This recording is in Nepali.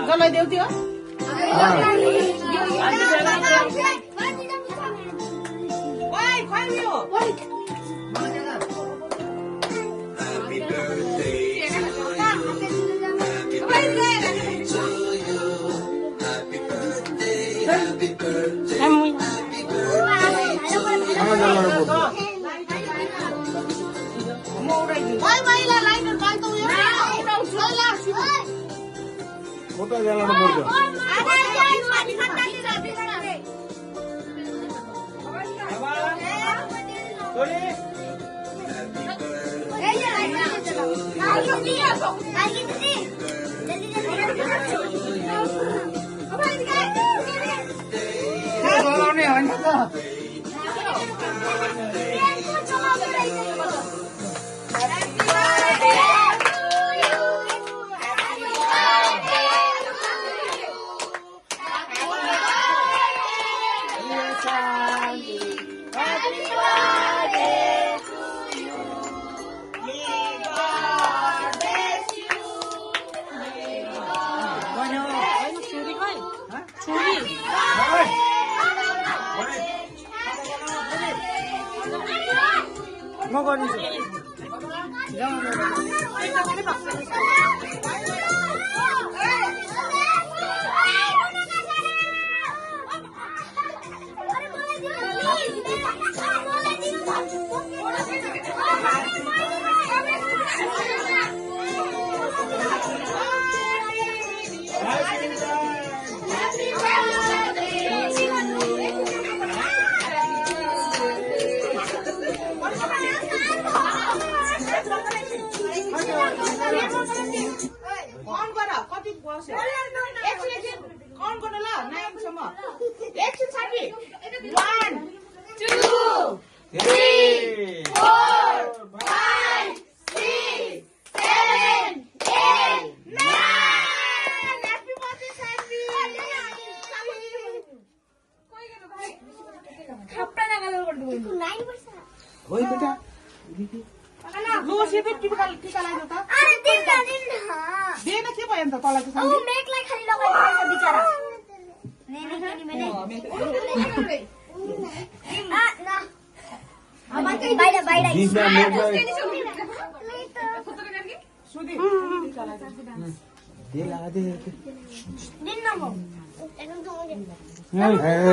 जसलाई देऊ त्यो Kota jalan nomor 2. Mau kau ni? कौन करा कति बस्यो एकछिन कौन गर्न ल नाइनसम्म एकछिन साथी 1 2 3 4 5 6 7 8 9 ह्यापी बर्थडे साथी खप्पा नगरेर गर्नु 9 वर्ष Oi बेटा लो सिधै टिका लगाइदियो त अरे दिन्न दिएन के भयो अन्त तँलाई चाहिँ ओ मेकलाई खाली लगाइदिन्छ बिचारा नहीं बाहिर बाहिर दिनमा मेकलाई सुधी दे लगा दे दिन्न म ए